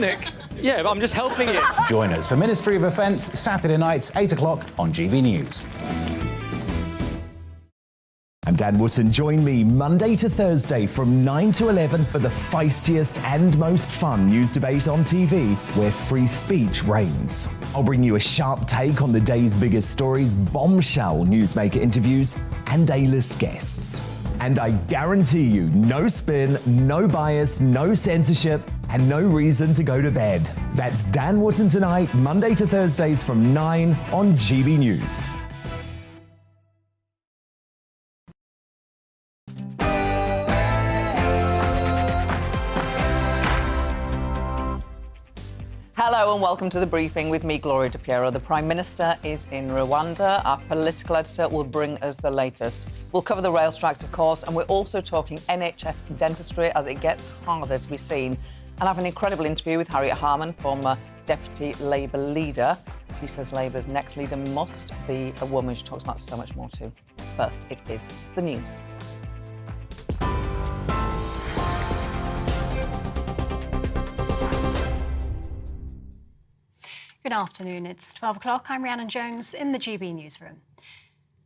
cynic. Yeah, but I'm just helping you. Join us for Ministry of Defence, Saturday nights, 8 o'clock on GBNews. I'm Dan Wootton. Join me Monday to Thursday from 9 to 11 for the feistiest and most fun news debate on TV, where free speech reigns. I'll bring you a sharp take on the day's biggest stories, bombshell newsmaker interviews, and A-list guests. And I guarantee you, no spin, no bias, no censorship, and no reason to go to bed. That's Dan Wootton tonight, Monday to Thursdays from 9 on GB News. Hello and welcome to The Briefing with me, Gloria De Piero. The Prime Minister is in Rwanda. Our political editor will bring us the latest. We'll cover the rail strikes, of course, and we're also talking NHS dentistry as it gets harder to be seen. I'll have an incredible interview with Harriet Harman, former Deputy Labour leader. She says Labour's next leader must be a woman. She talks about so much more too. First, it is the news. Good afternoon. It's 12 o'clock. I'm Rhiannon Jones in the GB newsroom.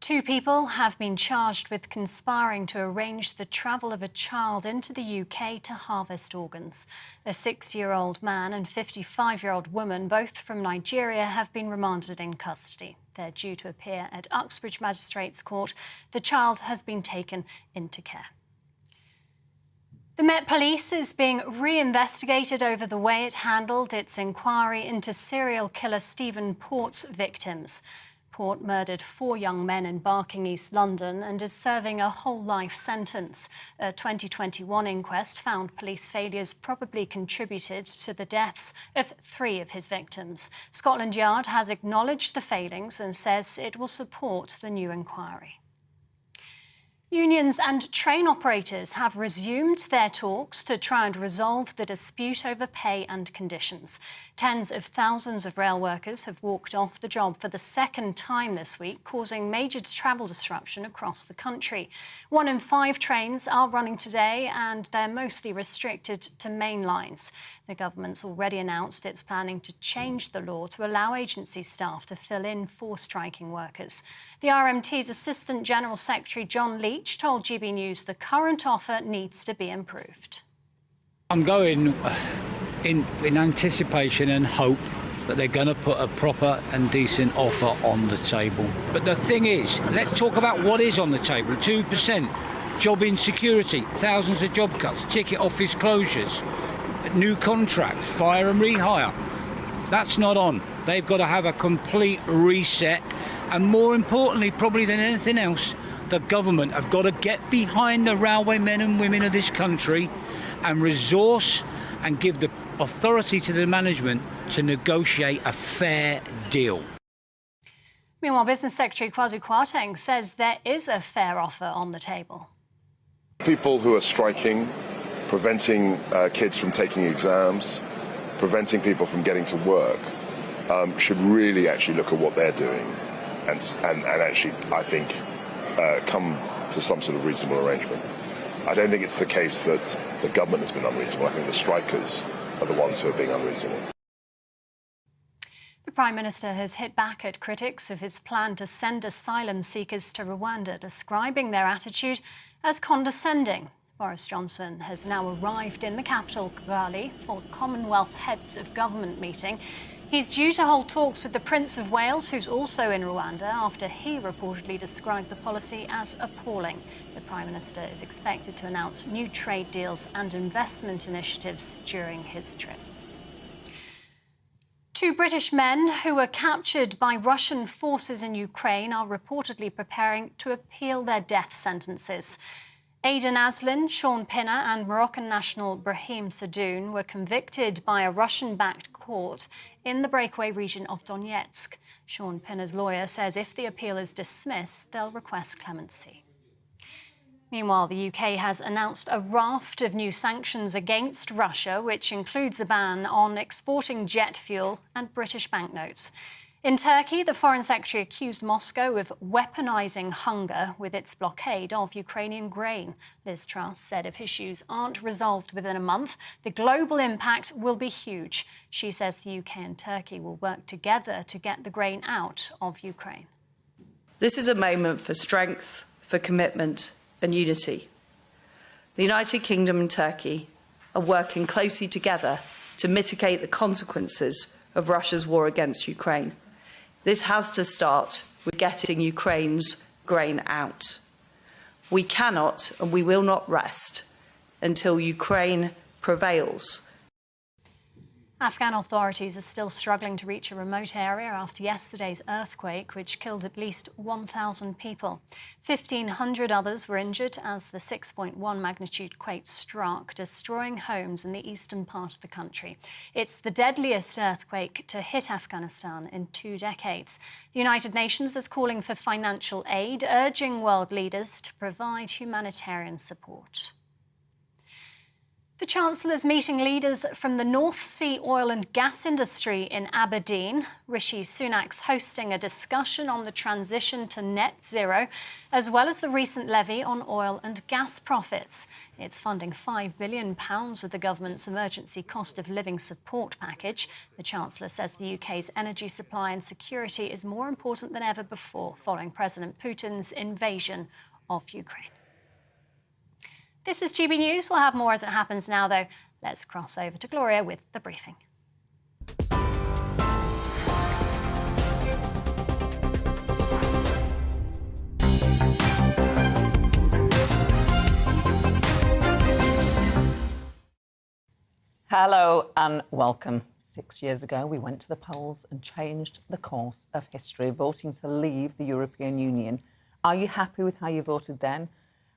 2 people have been charged with conspiring to arrange the travel of a child into the UK to harvest organs. A 6-year-old man and 55-year-old woman, both from Nigeria, have been remanded in custody. They're due to appear at Uxbridge Magistrates Court. The child has been taken into care. The Met Police is being re-investigated over the way it handled its inquiry into serial killer Stephen Port's victims. Port murdered 4 young men in Barking, East London, and is serving a whole life sentence. A 2021 inquest found police failures probably contributed to the deaths of 3 of his victims. Scotland Yard has acknowledged the failings and says it will support the new inquiry. Unions and train operators have resumed their talks to try and resolve the dispute over pay and conditions. Tens of thousands of rail workers have walked off the job for the second time this week, causing major travel disruption across the country. 1 in 5 trains are running today, and they're mostly restricted to main lines. The government's already announced it's planning to change the law to allow agency staff to fill in for striking workers. The RMT's Assistant General Secretary John Leach told GB News the current offer needs to be improved. I'm going in anticipation and hope that they're going to put a proper and decent offer on the table. But the thing is, let's talk about what is on the table. 2%, job insecurity, thousands of job cuts, ticket office closures, new contracts, fire and rehire. That's not on. They've got to have a complete reset. And more importantly, probably than anything else, the government have got to get behind the railway men and women of this country and resource and give the authority to the management to negotiate a fair deal. Meanwhile, Business Secretary Kwasi Kwarteng says there is a fair offer on the table. People who are striking, preventing kids from taking exams, preventing people from getting to work, should really actually look at what they're doing and actually, I think, come to some sort of reasonable arrangement. I don't think it's the case that the government has been unreasonable. I think the strikers are the ones who are being unreasonable. The Prime Minister has hit back at critics of his plan to send asylum seekers to Rwanda, describing their attitude as condescending. Boris Johnson has now arrived in the capital, Kigali, for the Commonwealth Heads of Government meeting. He's due to hold talks with the Prince of Wales, who's also in Rwanda, after he reportedly described the policy as appalling. The Prime Minister is expected to announce new trade deals and investment initiatives during his trip. 2 British men who were captured by Russian forces in Ukraine are reportedly preparing to appeal their death sentences. Aidan Aslin, Sean Pinner and Moroccan national Brahim Sadoun were convicted by a Russian-backed court in the breakaway region of Donetsk. Sean Pinner's lawyer says if the appeal is dismissed, they'll request clemency. Meanwhile, the UK has announced a raft of new sanctions against Russia, which includes a ban on exporting jet fuel and British banknotes. In Turkey, the Foreign Secretary accused Moscow of weaponising hunger with its blockade of Ukrainian grain. Liz Truss said if issues aren't resolved within a month, the global impact will be huge. She says the UK and Turkey will work together to get the grain out of Ukraine. This is a moment for strength, for commitment and unity. The United Kingdom and Turkey are working closely together to mitigate the consequences of Russia's war against Ukraine. This has to start with getting Ukraine's grain out. We cannot and we will not rest until Ukraine prevails. Afghan authorities are still struggling to reach a remote area after yesterday's earthquake, which killed at least 1,000 people. 1,500 others were injured as the 6.1 magnitude quake struck, destroying homes in the eastern part of the country. It's the deadliest earthquake to hit Afghanistan in 2 decades. The United Nations is calling for financial aid, urging world leaders to provide humanitarian support. The Chancellor's meeting leaders from the North Sea oil and gas industry in Aberdeen. Rishi Sunak's hosting a discussion on the transition to net zero, as well as the recent levy on oil and gas profits. It's funding £5 billion of the government's emergency cost of living support package. The Chancellor says the UK's energy supply and security is more important than ever before, following President Putin's invasion of Ukraine. This is GB News. We'll have more as it happens now, though. Let's cross over to Gloria with the briefing. Hello and welcome. 6 years ago, we went to the polls and changed the course of history, voting to leave the European Union. Are you happy with how you voted then?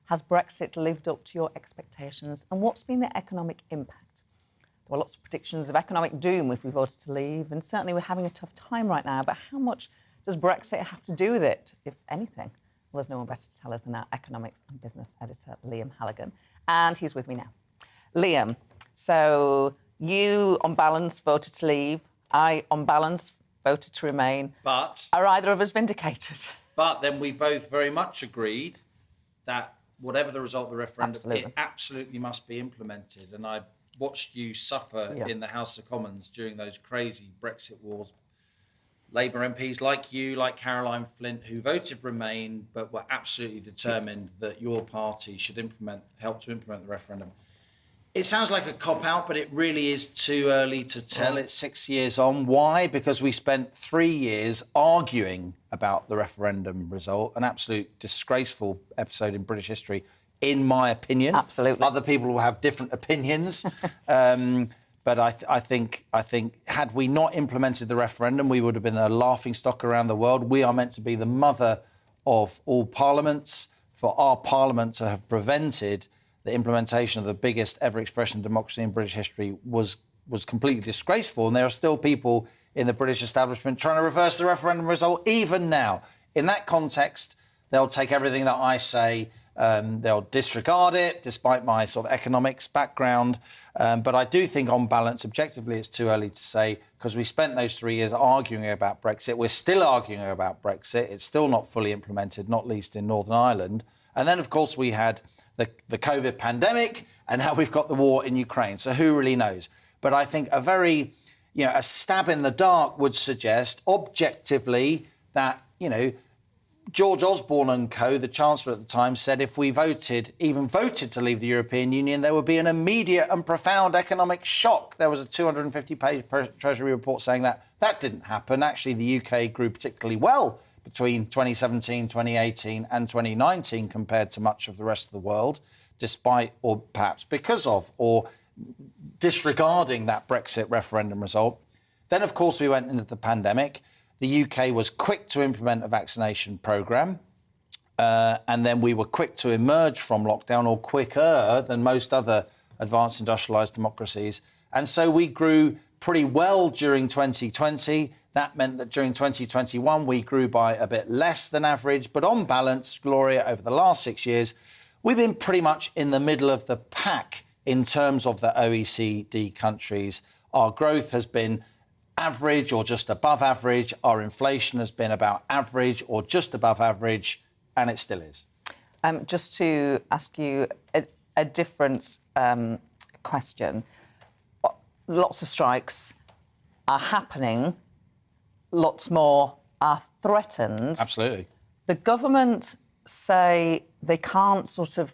Has Brexit lived up to your expectations? And what's been the economic impact? There were lots of predictions of economic doom if we voted to leave, and certainly we're having a tough time right now. But how much does Brexit have to do with it, if anything? Well, there's no one better to tell us than our economics and business editor, Liam Halligan. And he's with me now. Liam, so you, on balance, voted to leave. I, on balance, voted to remain. But are either of us vindicated? But then we both very much agreed that whatever the result of the referendum, it absolutely must be implemented. And I watched you suffer in the House of Commons during those crazy Brexit wars. Labour MPs like you, like Caroline Flint, who voted Remain, but were absolutely determined that your party should help to implement the referendum. It sounds like a cop-out, but it really is too early to tell. It's 6 years on. Why? Because we spent 3 years arguing about the referendum result, an absolute disgraceful episode in British history, in my opinion. Absolutely. Other people will have different opinions. But I think had we not implemented the referendum, we would have been a laughingstock around the world. We are meant to be the mother of all parliaments. For our parliament to have prevented the implementation of the biggest ever expression of democracy in British history was completely disgraceful. And there are still people in the British establishment trying to reverse the referendum result, even now. In that context, they'll take everything that I say, they'll disregard it, despite my sort of economics background. But I do think, on balance, objectively, it's too early to say, because we spent those 3 years arguing about Brexit. We're still arguing about Brexit. It's still not fully implemented, not least in Northern Ireland. And then, of course, we had the COVID pandemic, and now we've got the war in Ukraine. So who really knows? But I think a stab in the dark would suggest objectively that, George Osborne and co, the Chancellor at the time, said if we even voted to leave the European Union, there would be an immediate and profound economic shock. There was a 250-page Treasury report saying that. That didn't happen. Actually, the UK grew particularly well between 2017, 2018 and 2019 compared to much of the rest of the world, despite, or perhaps because of, or disregarding that Brexit referendum result. Then, of course, we went into the pandemic. The UK was quick to implement a vaccination programme, and then we were quick to emerge from lockdown, or quicker than most other advanced industrialised democracies. And so we grew pretty well during 2020. That meant that during 2021, we grew by a bit less than average. But on balance, Gloria, over the last 6 years, we've been pretty much in the middle of the pack in terms of the OECD countries. Our growth has been average or just above average. Our inflation has been about average or just above average, and it still is. Just to ask you a different question. Lots of strikes are happening. Lots more are threatened. Absolutely. The government say they can't sort of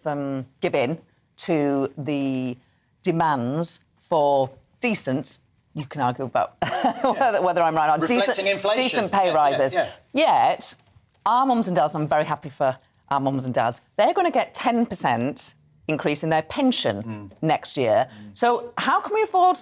give in to the demands for decent, you can argue about whether I'm right or not, decent pay rises. Yet, our mums and dads, I'm very happy for our mums and dads, they're going to get 10% increase in their pension next year. So how can we afford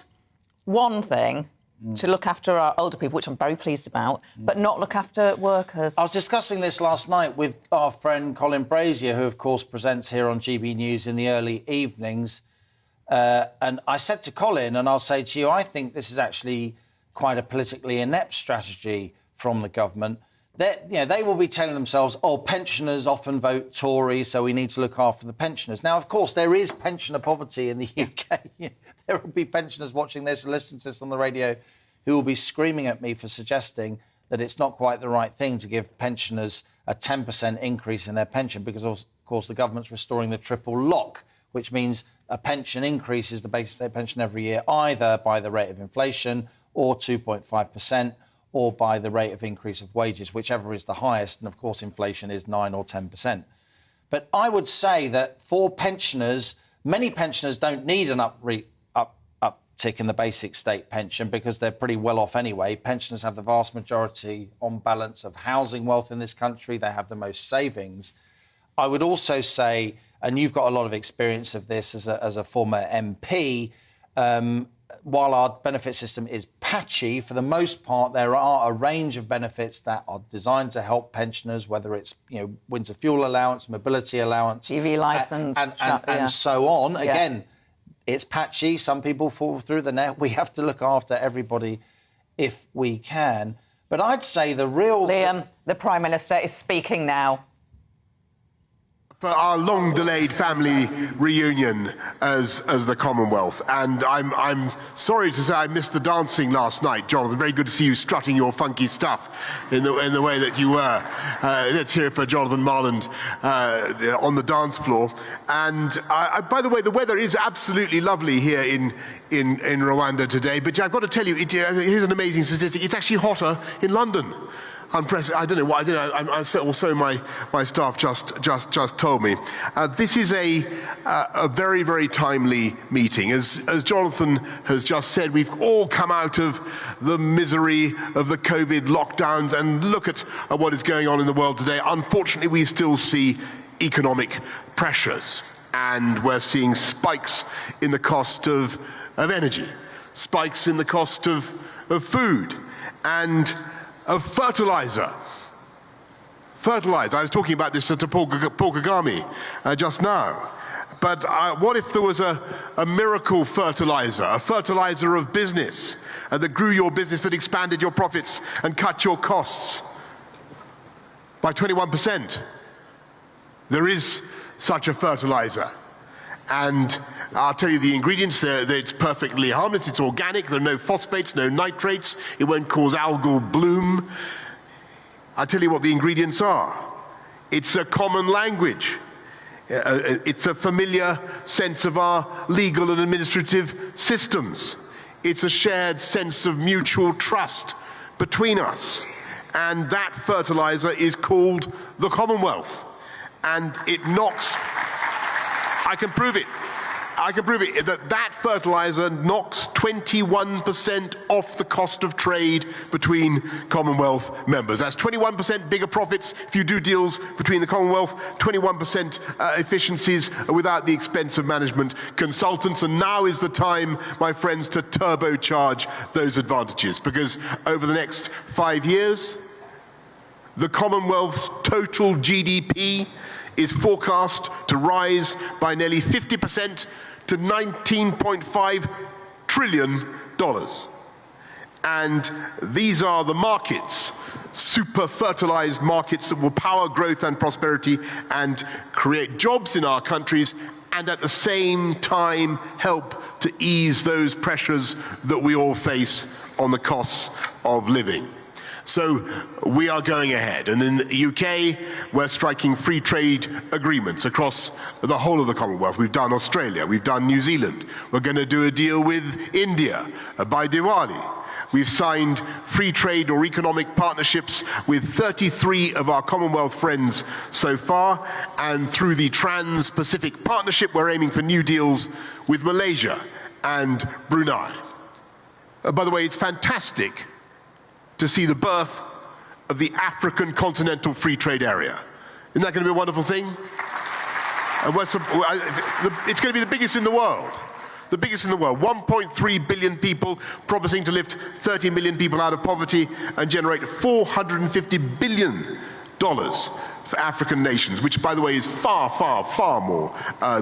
one thing to look after our older people, which I'm very pleased about, but not look after workers? I was discussing this last night with our friend Colin Brazier, who, of course, presents here on GB News in the early evenings. And I said to Colin, and I'll say to you, I think this is actually quite a politically inept strategy from the government. They will be telling themselves, pensioners often vote Tory, so we need to look after the pensioners. Now, of course, there is pensioner poverty in the UK. There will be pensioners watching this and listening to this on the radio who will be screaming at me for suggesting that it's not quite the right thing to give pensioners a 10% increase in their pension because, of course, the government's restoring the triple lock, which means a pension increases the basic state pension every year, either by the rate of inflation or 2.5%, or by the rate of increase of wages, whichever is the highest. And, of course, inflation is 9 or 10%. But I would say that for pensioners, many pensioners don't need an uptick in the basic state pension because they're pretty well off anyway. Pensioners have the vast majority, on balance, of housing wealth in this country. They have the most savings. I would also say, and you've got a lot of experience of this as a former MP, while our benefit system is patchy, for the most part, there are a range of benefits that are designed to help pensioners, whether it's winter fuel allowance, mobility allowance, TV licence, and so on. Again, it's patchy. Some people fall through the net. We have to look after everybody if we can. But I'd say the real... Liam, the Prime Minister is speaking now. For our long-delayed family reunion as the Commonwealth, and I'm sorry to say I missed the dancing last night, Jonathan. Very good to see you strutting your funky stuff in the way that you were. Let's hear it for Jonathan Marland on the dance floor. And by the way, the weather is absolutely lovely here in Rwanda today. But I've got to tell you, here's an amazing statistic: it's actually hotter in London. I don't know what. Also, my staff just told me. This is a very, very timely meeting. As Jonathan has just said, we've all come out of the misery of the COVID lockdowns and look at what is going on in the world today. Unfortunately, we still see economic pressures, and we're seeing spikes in the cost of energy, spikes in the cost of food, and of fertilizer. I was talking about this to Paul Kagame just now. But what if there was a miracle fertilizer, a fertilizer of business that grew your business, that expanded your profits and cut your costs by 21%? There is such a fertilizer. And I'll tell you the ingredients, it's perfectly harmless, it's organic, there are no phosphates, no nitrates, it won't cause algal bloom. I'll tell you what the ingredients are. It's a common language. It's a familiar sense of our legal and administrative systems. It's a shared sense of mutual trust between us. And that fertilizer is called the Commonwealth. And it knocks... I can prove it. That fertilizer knocks 21% off the cost of trade between Commonwealth members. That's 21% bigger profits if you do deals between the Commonwealth, 21% efficiencies without the expense of management consultants. And now is the time, my friends, to turbocharge those advantages, because over the next 5 years, the Commonwealth's total GDP is forecast to rise by nearly 50% to $19.5 trillion. And these are the markets, super fertilized markets, that will power growth and prosperity and create jobs in our countries, and at the same time help to ease those pressures that we all face on the costs of living. So we are going ahead. And in the UK, we're striking free trade agreements across the whole of the Commonwealth. We've done Australia, we've done New Zealand. We're going to do a deal with India by Diwali. We've signed free trade or economic partnerships with 33 of our Commonwealth friends so far. And through the Trans-Pacific Partnership, we're aiming for new deals with Malaysia and Brunei. By the way, it's fantastic to see the birth of the African Continental Free Trade Area. Isn't that going to be a wonderful thing? And it's going to be the biggest in the world. The biggest in the world. 1.3 billion people, promising to lift 30 million people out of poverty and generate $450 billion for African nations, which, by the way, is far, far, far more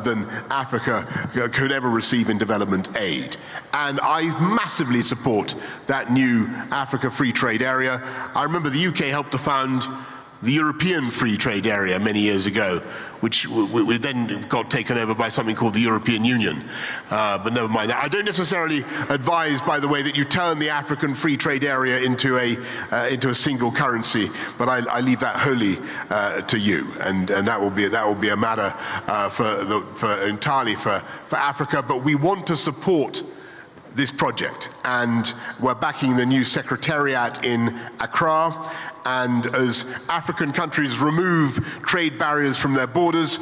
than Africa could ever receive in development aid. And I massively support that new Africa Free Trade Area. I remember the UK helped to found the European Free Trade Area many years ago, which we then got taken over by something called the European Union. But never mind that. I don't necessarily advise, by the way, that you turn the African Free Trade Area into a single currency, but I leave that wholly to you, and that will be a matter entirely for Africa. But we want to support this project, and we're backing the new secretariat in Accra. And as African countries remove trade barriers from their borders,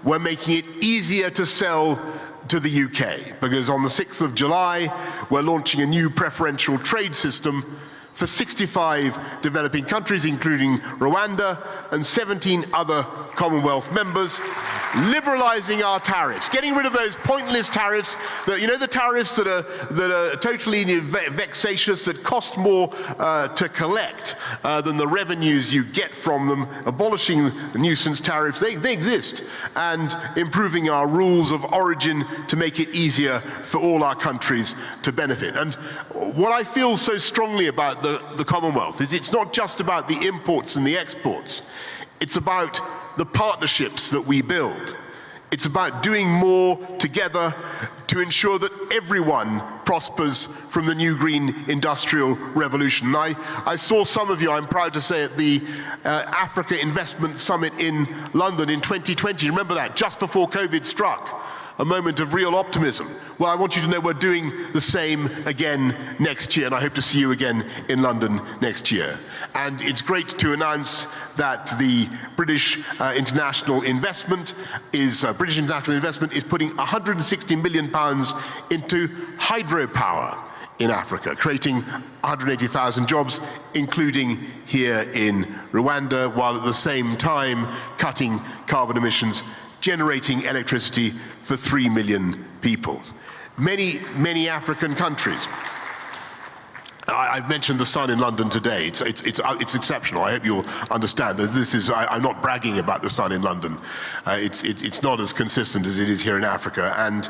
we're making it easier to sell to the UK, because on the 6th of July, we're launching a new preferential trade system for 65 developing countries, including Rwanda and 17 other Commonwealth members, liberalizing our tariffs, getting rid of those pointless tariffs, that, you know, the tariffs that are totally vexatious, that cost more to collect than the revenues you get from them, abolishing the nuisance tariffs. They exist, and improving our rules of origin to make it easier for all our countries to benefit. And what I feel so strongly about the Commonwealth is it's not just about the imports and the exports. It's about the partnerships that we build. It's about doing more together to ensure that everyone prospers from the new green industrial revolution. I saw some of you, I'm proud to say, at the Africa Investment Summit in London in 2020. Remember that, just before COVID struck. A moment of real optimism. Well, I want you to know we're doing the same again next year, and I hope to see you again in London next year. And it's great to announce that the British International Investment is putting £160 million into hydropower in Africa, creating 180,000 jobs, including here in Rwanda, while at the same time cutting carbon emissions, generating electricity for 3 million people. Many African countries. I've mentioned the sun in London today. It's exceptional. I hope you'll understand that this is. I'm not bragging about the sun in London. It's not as consistent as it is here in Africa. And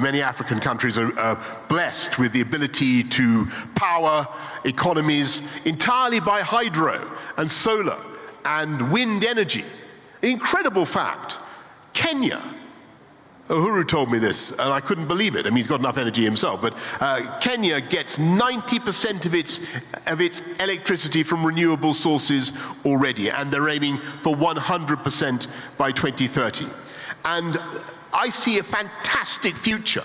many African countries are blessed with the ability to power economies entirely by hydro and solar and wind energy. Incredible fact. Kenya, Uhuru told me this, and I couldn't believe it. I mean, he's got enough energy himself, but Kenya gets 90% of its electricity from renewable sources already, and they're aiming for 100% by 2030. And I see a fantastic future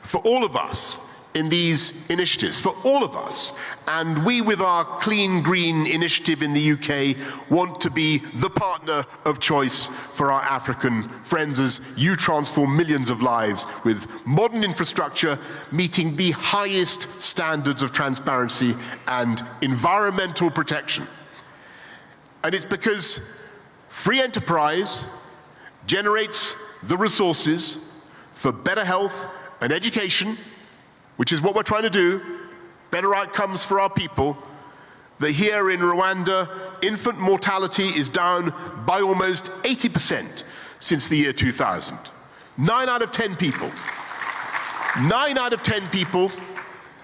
for all of us in these initiatives, for all of us. And we, with our Clean Green initiative in the UK, want to be the partner of choice for our African friends as you transform millions of lives with modern infrastructure, meeting the highest standards of transparency and environmental protection. And it's because free enterprise generates the resources for better health and education, which is what we're trying to do, better outcomes for our people, that here in Rwanda, infant mortality is down by almost 80% since the year 2000. 9 out of 10 people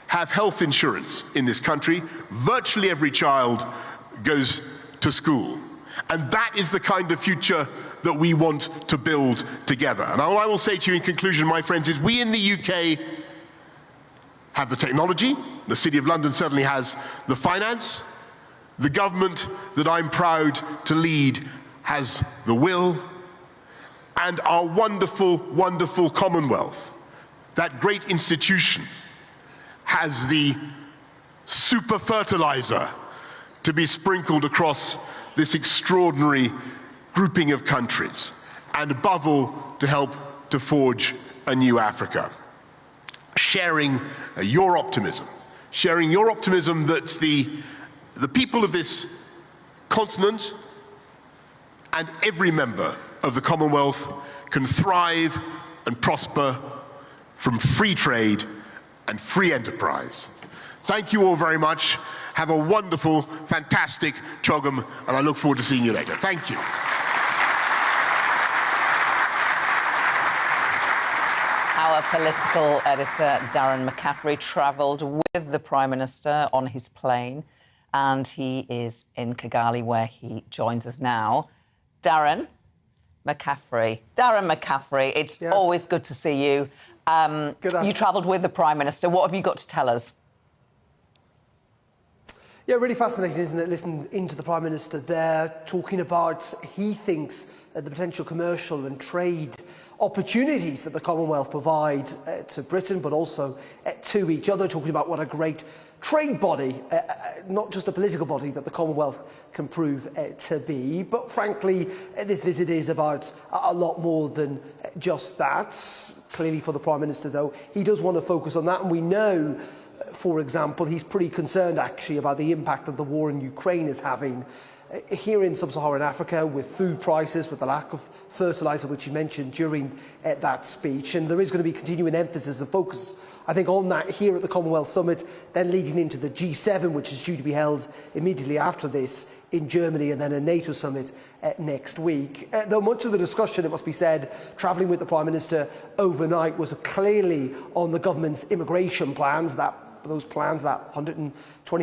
have health insurance in this country. Virtually every child goes to school. And that is the kind of future that we want to build together. And all I will say to you in conclusion, my friends, is we in the UK have the technology. The City of London certainly has the finance. The government that I'm proud to lead has the will. And our wonderful, wonderful Commonwealth, that great institution, has the super fertilizer to be sprinkled across this extraordinary grouping of countries, and above all, to help to forge a new Africa. Sharing your optimism that the people of this continent and every member of the Commonwealth can thrive and prosper from free trade and free enterprise. Thank you all very much. Have a wonderful, fantastic Chogam, and I look forward to seeing you later. Thank you. Our political editor, Darren McCaffrey, travelled with the Prime Minister on his plane, and he is in Kigali, where he joins us now. Darren McCaffrey, it's always good to see you. You travelled with the Prime Minister. What have you got to tell us? Yeah, really fascinating, isn't it? Listen into the Prime Minister there, talking about, he thinks, the potential commercial and trade opportunities that the Commonwealth provide to Britain, but also to each other, talking about what a great trade body, not just a political body, that the Commonwealth can prove to be. But frankly, this visit is about a lot more than just that. Clearly for the Prime Minister, though, he does want to focus on that, and we know, for example, he's pretty concerned actually about the impact that the war in Ukraine is having here in sub-Saharan Africa, with food prices, with the lack of fertiliser, which he mentioned during that speech. And there is going to be continuing emphasis and focus, I think, on that here at the Commonwealth Summit, then leading into the G7, which is due to be held immediately after this in Germany, and then a NATO summit next week. Though much of the discussion, it must be said, travelling with the Prime Minister overnight was clearly on the government's immigration plans, that £120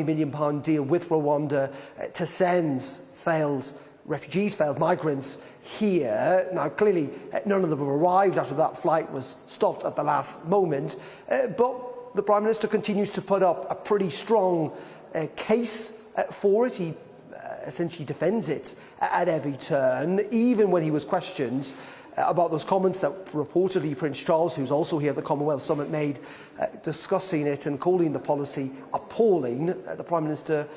million deal with Rwanda to send failed refugees, failed migrants here. Now, clearly, none of them have arrived after that flight was stopped at the last moment. But the Prime Minister continues to put up a pretty strong case for it. He essentially defends it at every turn, even when he was questioned about those comments that reportedly Prince Charles, who's also here at the Commonwealth Summit, made, discussing it and calling the policy appalling. The Prime Minister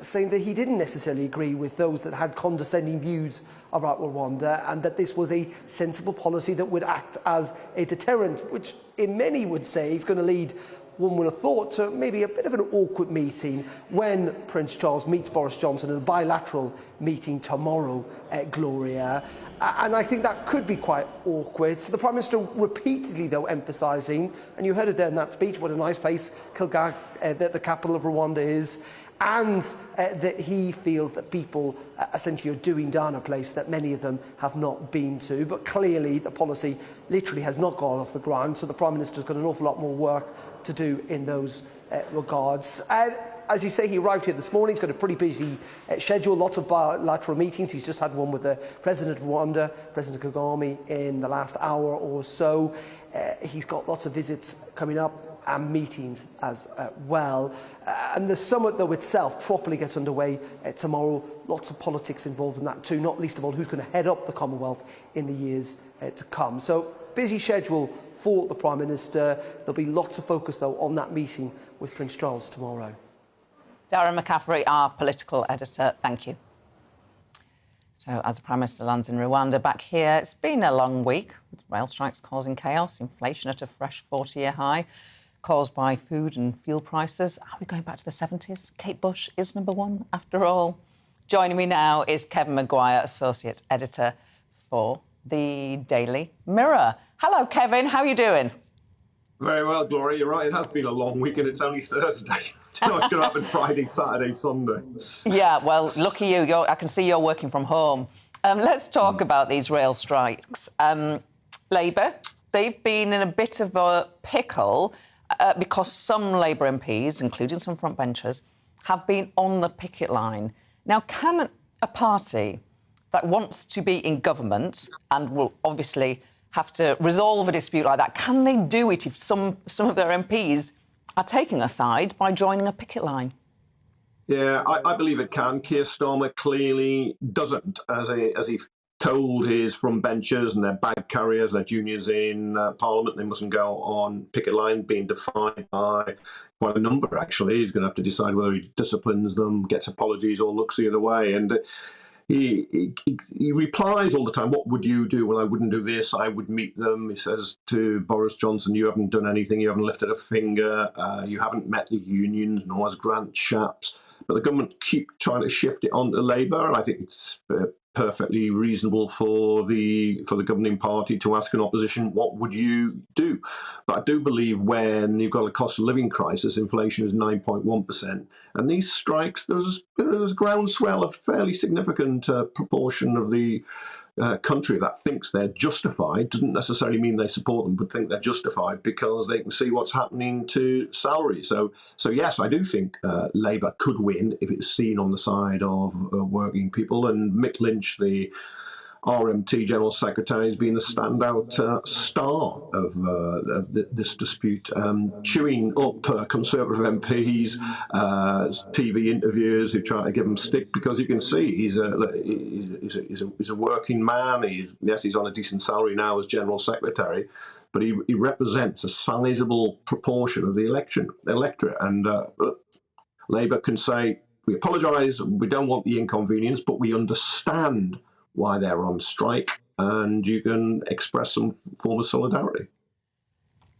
saying that he didn't necessarily agree with those that had condescending views about Rwanda, and that this was a sensible policy that would act as a deterrent, which in many would say is going to lead, one would have thought, to maybe a bit of an awkward meeting when Prince Charles meets Boris Johnson in a bilateral meeting tomorrow at Gloria. And I think that could be quite awkward. So the Prime Minister repeatedly, though, emphasising, and you heard it there in that speech, what a nice place Kigali, the capital of Rwanda, is, and that he feels that people essentially are doing down a place that many of them have not been to. But clearly the policy literally has not gone off the ground, so the Prime Minister's got an awful lot more work to do in those regards. As you say, he arrived here this morning. He's got a pretty busy schedule, lots of bilateral meetings. He's just had one with the President of Rwanda, President Kagame, in the last hour or so. He's got lots of visits coming up and meetings as well. And the summit, though, itself properly gets underway tomorrow. Lots of politics involved in that too, not least of all who's going to head up the Commonwealth in the years to come. So, busy schedule for the Prime Minister. There'll be lots of focus, though, on that meeting with Prince Charles tomorrow. Darren McCaffrey, our political editor, thank you. So, as the Prime Minister lands in Rwanda, back here, it's been a long week, with rail strikes causing chaos, inflation at a fresh 40-year high, caused by food and fuel prices. Are we going back to the 70s? Kate Bush is number one, after all. Joining me now is Kevin Maguire, Associate Editor for the Daily Mirror. Hello, Kevin. How are you doing? Very well, Gloria. You're right. It has been a long week, and it's only Thursday. Too much going to happen Friday, Saturday, Sunday. Yeah, well, lucky you. I can see you're working from home. Let's talk about these rail strikes. Labour, they've been in a bit of a pickle because some Labour MPs, including some frontbenchers, have been on the picket line. Now, can a party that wants to be in government and will obviously have to resolve a dispute like that, can they do it if some of their MPs are taking a side by joining a picket line. Yeah, I believe it can. Keir Starmer clearly doesn't, as he told his frontbenchers and their bag carriers, their juniors in Parliament, they mustn't go on picket line, being defied by quite a number, actually. He's going to have to decide whether he disciplines them, gets apologies, or looks the other way. And he replies all the time, what would you do? Well, I wouldn't do this, I would meet them. He says to Boris Johnson, you haven't done anything, you haven't lifted a finger, you haven't met the unions, nor has Grant Shapps. But the government keep trying to shift it onto Labour, and I think it's perfectly reasonable for the governing party to ask an opposition, what would you do? But I do believe when you've got a cost of living crisis, inflation is 9.1%, and these strikes, there's a groundswell, a fairly significant proportion of the country that thinks they're justified. Doesn't necessarily mean they support them, but think they're justified because they can see what's happening to salaries. So yes, I do think Labour could win if it's seen on the side of working people. And Mick Lynch, the RMT General Secretary, has been the standout star of this dispute, chewing up Conservative MPs, TV interviews who try to give him stick, because you can see he's a working man. He's on a decent salary now as General Secretary, but he represents a sizable proportion of the electorate. And Labour can say, we apologise, we don't want the inconvenience, but we understand why they're on strike, and you can express some form of solidarity.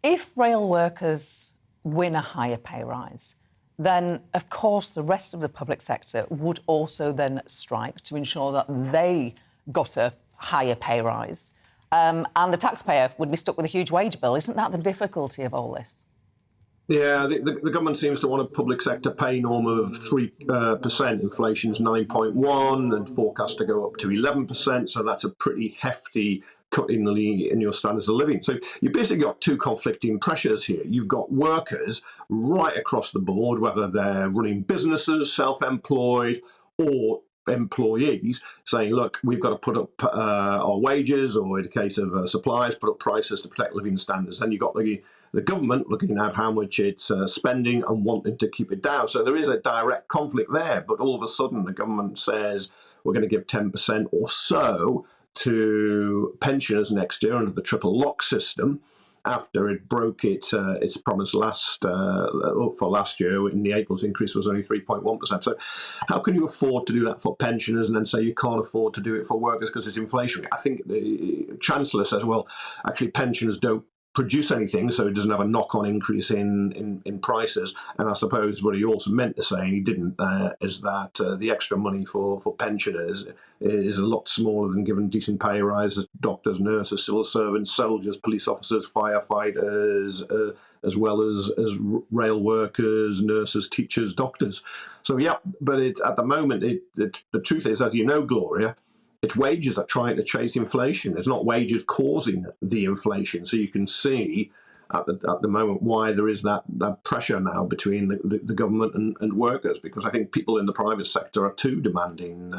If rail workers win a higher pay rise, then, of course, the rest of the public sector would also then strike to ensure that they got a higher pay rise. And the taxpayer would be stuck with a huge wage bill. Isn't that the difficulty of all this? Yeah, the government seems to want a public sector pay norm of 3%. Inflation's 9.1 and forecast to go up to 11%. So that's a pretty hefty cut in your standards of living. So you basically got two conflicting pressures here. You've got workers right across the board, whether they're running businesses, self-employed, or employees, saying, look, we've got to put up our wages, or in the case of suppliers, put up prices to protect living standards. Then you've got the government looking at how much it's spending and wanting to keep it down. So there is a direct conflict there. But all of a sudden, the government says we're going to give 10% or so to pensioners next year under the triple lock system, after it broke its promise for last year. In the April's increase was only 3.1%. So how can you afford to do that for pensioners and then say you can't afford to do it for workers because it's inflationary? I think the Chancellor says, well, actually pensioners don't produce anything, so it doesn't have a knock-on increase in prices. And I suppose what he also meant to say, and he didn't, is that the extra money for pensioners is a lot smaller than giving decent pay rises to doctors, nurses, civil servants, soldiers, police officers, firefighters, as well as rail workers, nurses, teachers, doctors. So yeah, but at the moment, the truth is, as you know, Gloria, it's wages that are trying to chase inflation. It's not wages causing the inflation. So you can see at the moment why there is that pressure now between the government and workers, because I think people in the private sector are too demanding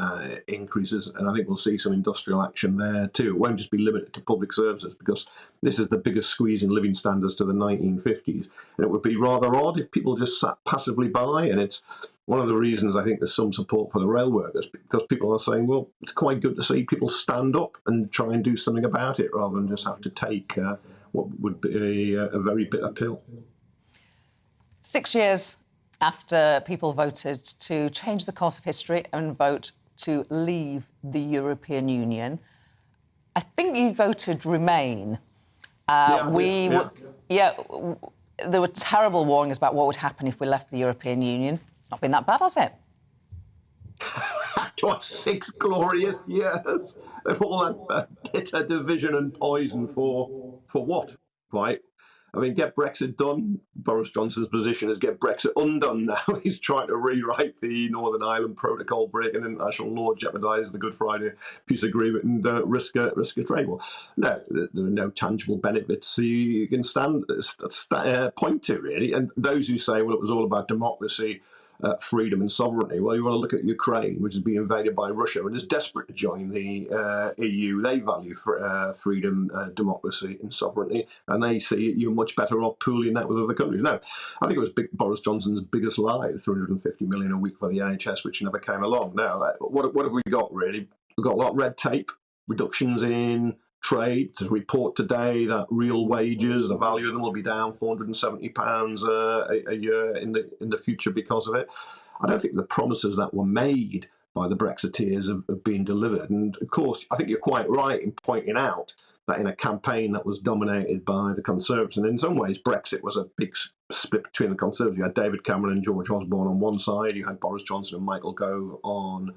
increases, and I think we'll see some industrial action there too. It won't just be limited to public services, because this is the biggest squeeze in living standards to the 1950s. And it would be rather odd if people just sat passively by, and it's one of the reasons I think there's some support for the rail workers, because people are saying, well, it's quite good to see people stand up and try and do something about it rather than just have to take what would be a very bitter pill. 6 years after people voted to change the course of history and vote to leave the European Union, I think you voted Remain. There were terrible warnings about what would happen if we left the European Union. It's not been that bad, has it? What, 6 glorious years of all that bitter division and poison for what, right? I mean, get Brexit done. Boris Johnson's position is get Brexit undone now. He's trying to rewrite the Northern Ireland Protocol, breaking international law, jeopardise the Good Friday Peace Agreement, and risk a trade war. No, there are no tangible benefits you can point to, really. And those who say, well, it was all about democracy, freedom and sovereignty. Well, you want to look at Ukraine, which is being invaded by Russia and is desperate to join the EU. They value freedom, democracy and sovereignty, and they see you're much better off pooling that with other countries. Now, I think it was Boris Johnson's biggest lie, the 350 million a week for the NHS, which never came along. Now, what have we got, really? We've got a lot of red tape, reductions in trade. To report today that real wages, the value of them will be down £470 a year in the future because of it. I don't think the promises that were made by the Brexiteers have been delivered. And of course, I think you're quite right in pointing out that in a campaign that was dominated by the Conservatives, and in some ways Brexit was a big split between the Conservatives. You had David Cameron and George Osborne on one side, you had Boris Johnson and Michael Gove on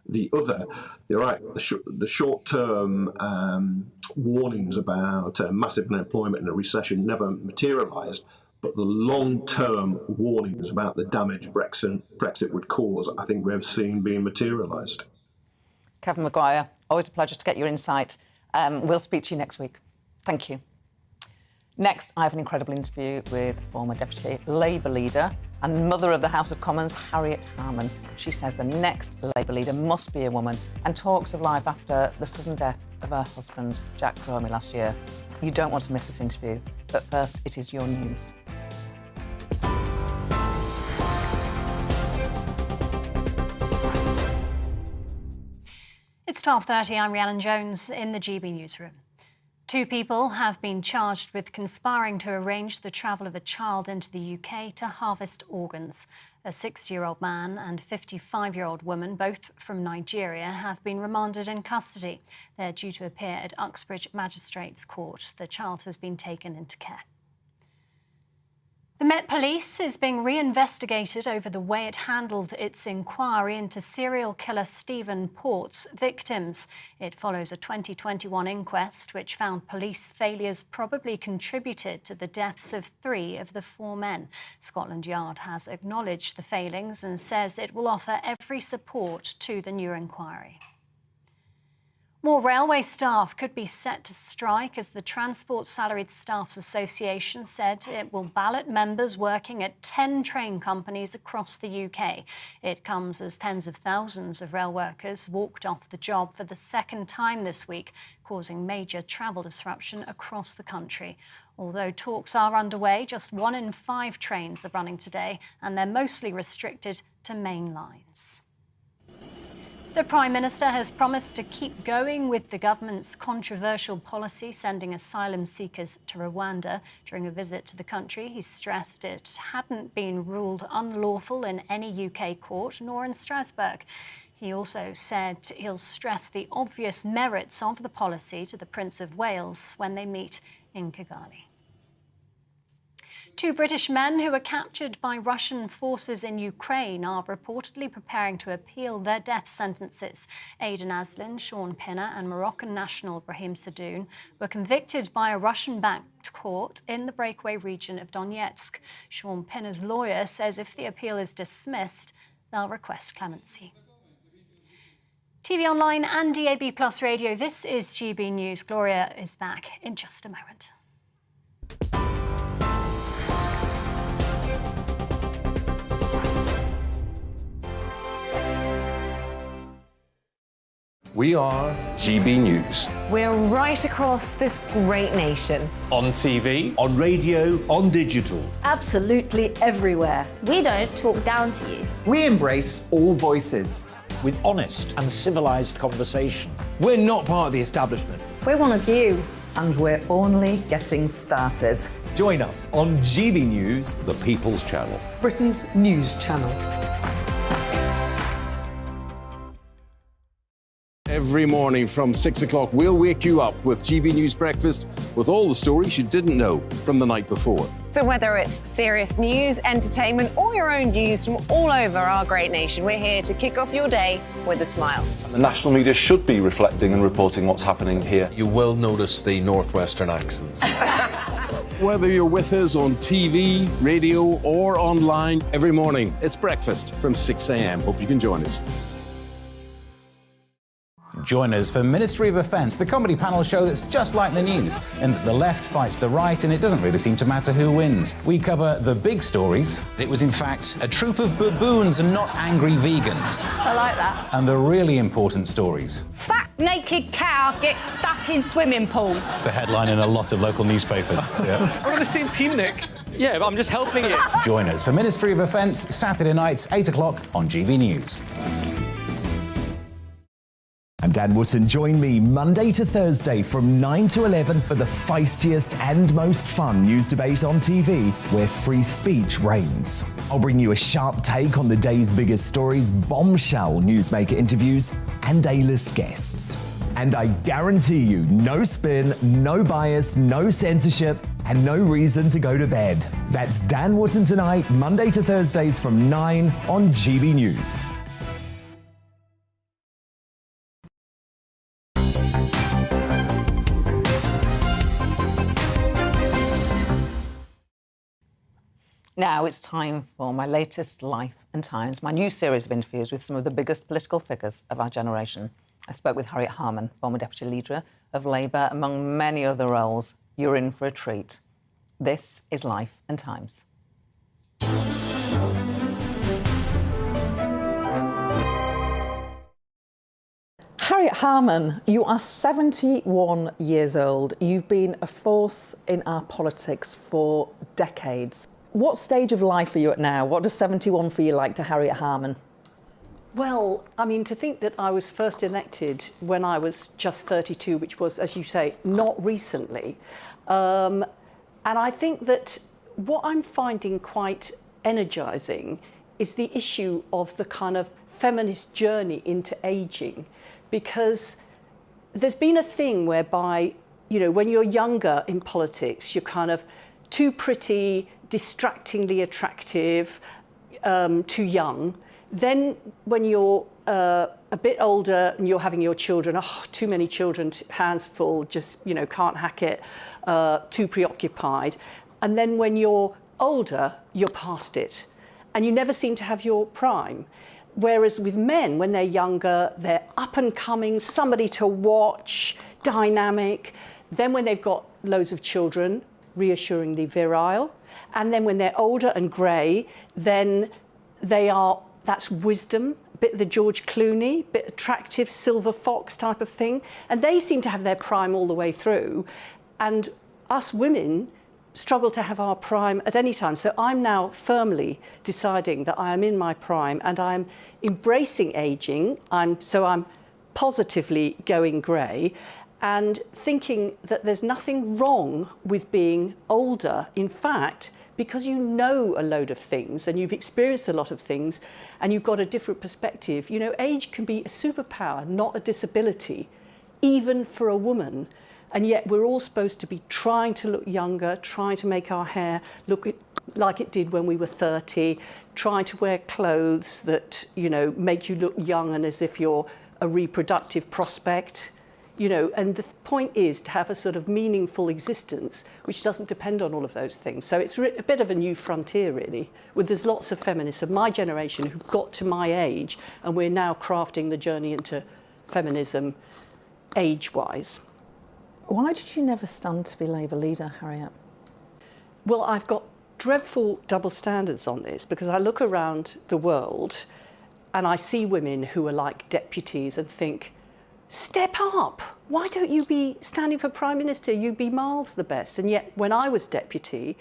the other. You're right, the short-term warnings about massive unemployment and a recession never materialised, but the long-term warnings about the damage Brexit would cause, I think we've seen being materialised. Kevin Maguire, always a pleasure to get your insight. We'll speak to you next week. Thank you. Next, I have an incredible interview with former Deputy Labour leader and mother of the House of Commons, Harriet Harman. She says the next Labour leader must be a woman and talks of life after the sudden death of her husband, Jack Dromey, last year. You don't want to miss this interview. But first, it is your news. It's 12:30. I'm Rhiannon Jones in the GB newsroom. 2 people have been charged with conspiring to arrange the travel of a child into the UK to harvest organs. A 60-year-old man and 55-year-old woman, both from Nigeria, have been remanded in custody. They're due to appear at Uxbridge Magistrates Court. The child has been taken into care. The Met Police is being reinvestigated over the way it handled its inquiry into serial killer Stephen Port's victims. It follows a 2021 inquest which found police failures probably contributed to the deaths of 3 of the 4 men. Scotland Yard has acknowledged the failings and says it will offer every support to the new inquiry. More railway staff could be set to strike as the Transport Salaried Staffs Association said it will ballot members working at 10 train companies across the UK. It comes as tens of thousands of rail workers walked off the job for the second time this week, causing major travel disruption across the country. Although talks are underway, just 1 in 5 trains are running today, and they're mostly restricted to main lines. The Prime Minister has promised to keep going with the government's controversial policy sending asylum seekers to Rwanda. During a visit to the country, he stressed it hadn't been ruled unlawful in any UK court, nor in Strasbourg. He also said he'll stress the obvious merits of the policy to the Prince of Wales when they meet in Kigali. 2 British men who were captured by Russian forces in Ukraine are reportedly preparing to appeal their death sentences. Aidan Aslin, Sean Pinner and Moroccan national Brahim Sadoun were convicted by a Russian-backed court in the breakaway region of Donetsk. Sean Pinner's lawyer says if the appeal is dismissed, they'll request clemency. TV online and DAB+ radio, this is GB News. Gloria is back in just a moment. We are GB News. We're right across this great nation. On TV, on radio, on digital. Absolutely everywhere. We don't talk down to you. We embrace all voices. With honest and civilised conversation. We're not part of the establishment. We're one of you. And we're only getting started. Join us on GB News, the People's Channel. Britain's news channel. Every morning from 6 o'clock, we'll wake you up with GB News Breakfast with all the stories you didn't know from the night before. So whether it's serious news, entertainment, or your own views from all over our great nation, we're here to kick off your day with a smile. The national media should be reflecting and reporting what's happening here. You will notice the northwestern accents. Whether you're with us on TV, radio, or online, every morning, it's breakfast from 6 a.m. Hope you can join us. Join us for Ministry of Offence, the comedy panel show that's just like the news, in that the left fights the right and it doesn't really seem to matter who wins. We cover the big stories. It was in fact a troop of baboons and not angry vegans. I like that. And the really important stories. Fat naked cow gets stuck in swimming pool. It's a headline in a lot of local newspapers. Yeah. We're on the same team, Nick. Yeah, but I'm just helping you. Join us for Ministry of Offence, Saturday nights, 8 o'clock on GB News. I'm Dan Wootton. Join me Monday to Thursday from 9 to 11 for the feistiest and most fun news debate on TV, where free speech reigns. I'll bring you a sharp take on the day's biggest stories, bombshell newsmaker interviews, and A-list guests. And I guarantee you, no spin, no bias, no censorship, and no reason to go to bed. That's Dan Wootton tonight, Monday to Thursdays from 9 on GB News. Now it's time for my latest Life and Times, my new series of interviews with some of the biggest political figures of our generation. I spoke with Harriet Harman, former Deputy Leader of Labour, among many other roles. You're in for a treat. This is Life and Times. Harriet Harman, you are 71 years old. You've been a force in our politics for decades. What stage of life are you at now? What does 71 feel like to Harriet Harman? Well, I mean, to think that I was first elected when I was just 32, which was, as you say, not recently. And I think that what I'm finding quite energising is the issue of the kind of feminist journey into ageing, because there's been a thing whereby, you know, when you're younger in politics, you're kind of too pretty, distractingly attractive, too young. Then when you're a bit older and you're having your children, too many children, hands full, just, you know, can't hack it, too preoccupied. And then when you're older, you're past it. And you never seem to have your prime. Whereas with men, when they're younger, they're up and coming, somebody to watch, dynamic. Then when they've got loads of children, reassuringly virile. And then when they're older and grey, then that's wisdom, a bit of the George Clooney, bit attractive silver fox type of thing. And they seem to have their prime all the way through. And us women struggle to have our prime at any time. So I'm now firmly deciding that I am in my prime and I'm embracing ageing. I'm positively going grey and thinking that there's nothing wrong with being older. In fact, because you know a load of things and you've experienced a lot of things and you've got a different perspective, you know, age can be a superpower, not a disability, even for a woman. And yet we're all supposed to be trying to look younger, trying to make our hair look like it did when we were 30, trying to wear clothes that, you know, make you look young and as if you're a reproductive prospect. You know, and the point is to have a sort of meaningful existence which doesn't depend on all of those things. So it's a bit of a new frontier, really, where there's lots of feminists of my generation who've got to my age, and we're now crafting the journey into feminism age-wise. Why did you never stand to be Labour leader, Harriet? Well, I've got dreadful double standards on this because I look around the world and I see women who are like deputies and think, step up. Why don't you be standing for Prime Minister? You'd be miles the best. And yet, when I was deputy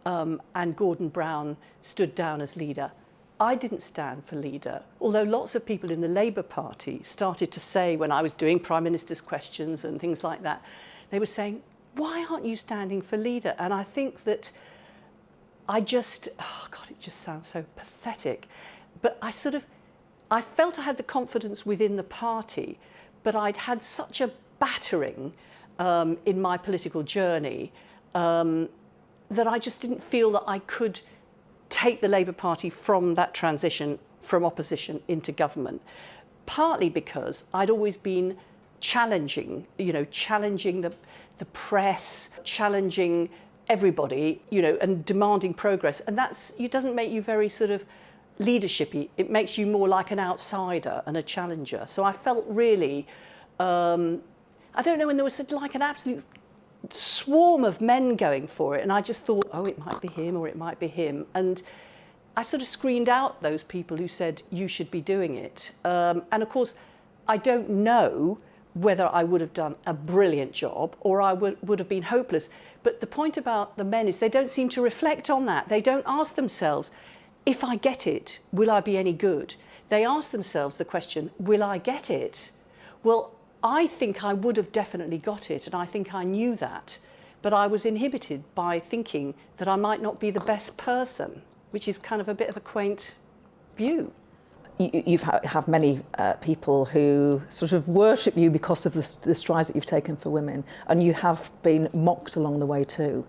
and Gordon Brown stood down as leader, I didn't stand for leader. Although lots of people in the Labour Party started to say, when I was doing Prime Minister's questions and things like that, they were saying, why aren't you standing for leader? And I think that it just sounds so pathetic. But I felt I had the confidence within the party, but I'd had such a battering in my political journey that I just didn't feel that I could take the Labour Party from that transition from opposition into government. Partly because I'd always been challenging the press, challenging everybody, you know, and demanding progress. And it doesn't make you very sort of leadershipy. It makes you more like an outsider and a challenger. So I felt really I don't know, when there was like an absolute swarm of men going for it, and I just thought, oh, it might be him or it might be him. And I sort of screened out those people who said, you should be doing it. And of course, I don't know whether I would have done a brilliant job or I would have been hopeless. But the point about the men is they don't seem to reflect on that. They don't ask themselves, if I get it, will I be any good? They ask themselves the question, will I get it? Well, I think I would have definitely got it, and I think I knew that. But I was inhibited by thinking that I might not be the best person, which is kind of a bit of a quaint view. You've have many people who sort of worship you because of the strides that you've taken for women, and you have been mocked along the way too.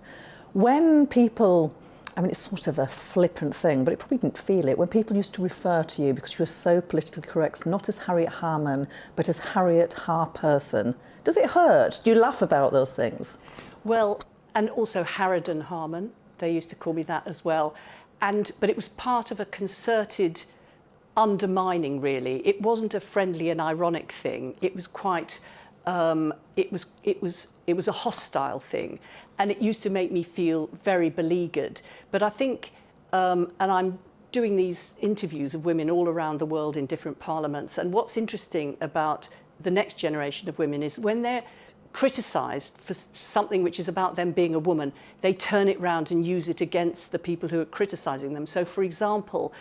When people, I mean, it's sort of a flippant thing, but it probably didn't feel it, when people used to refer to you, because you were so politically correct, not as Harriet Harman, but as Harriet Harperson. Does it hurt? Do you laugh about those things? Well, and also Harridan Harman, they used to call me that as well. But it was part of a concerted undermining, really. It wasn't a friendly and ironic thing. It was quite, it was a hostile thing. And it used to make me feel very beleaguered. But I think, and I'm doing these interviews of women all around the world in different parliaments, and what's interesting about the next generation of women is when they're criticised for something which is about them being a woman, they turn it round and use it against the people who are criticising them. So, for example,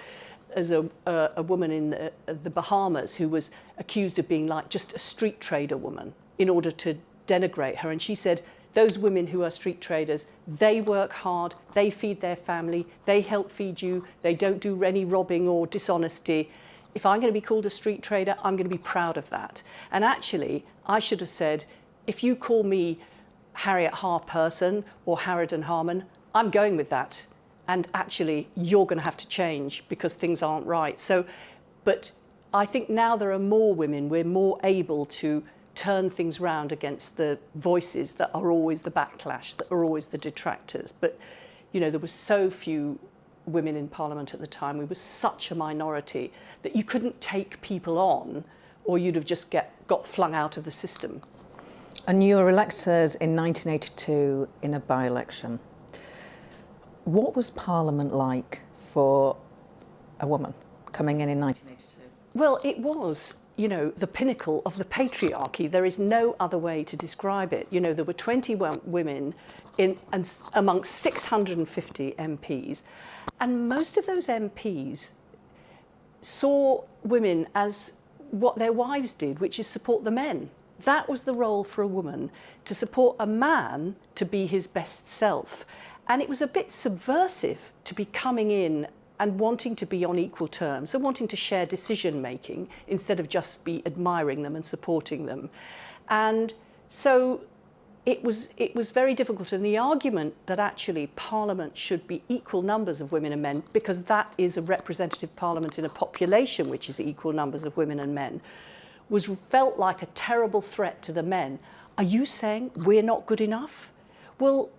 as a woman in the Bahamas who was accused of being like just a street trader woman in order to denigrate her, and she said, those women who are street traders, they work hard, they feed their family, they help feed you, they don't do any robbing or dishonesty. If I'm going to be called a street trader, I'm going to be proud of that. And actually, I should have said, if you call me Harriet Harperson or Harridan Harman, I'm going with that. And actually, you're going to have to change because things aren't right. So, but I think now there are more women, we're more able to turn things round against the voices that are always the backlash, that are always the detractors. But, you know, there were so few women in Parliament at the time. We were such a minority that you couldn't take people on or you'd have just got flung out of the system. And you were elected in 1982 in a by-election. What was Parliament like for a woman coming in 1982? Well, it was, you know, the pinnacle of the patriarchy. There is no other way to describe it. You know, there were 21 women amongst 650 MPs, and most of those MPs saw women as what their wives did, which is support the men. That was the role for a woman, to support a man to be his best self. And it was a bit subversive to be coming in and wanting to be on equal terms and wanting to share decision-making instead of just be admiring them and supporting them. And so it was very difficult. And the argument that actually Parliament should be equal numbers of women and men, because that is a representative Parliament in a population which is equal numbers of women and men, felt like a terrible threat to the men. Are you saying we're not good enough? Well,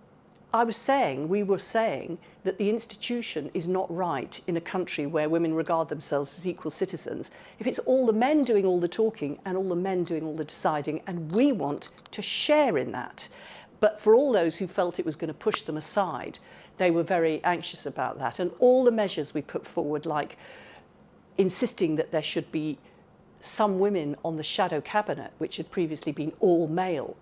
we were saying that the institution is not right in a country where women regard themselves as equal citizens. If it's all the men doing all the talking and all the men doing all the deciding, and we want to share in that. But for all those who felt it was going to push them aside, they were very anxious about that. And all the measures we put forward, like insisting that there should be some women on the shadow cabinet, which had previously been all male,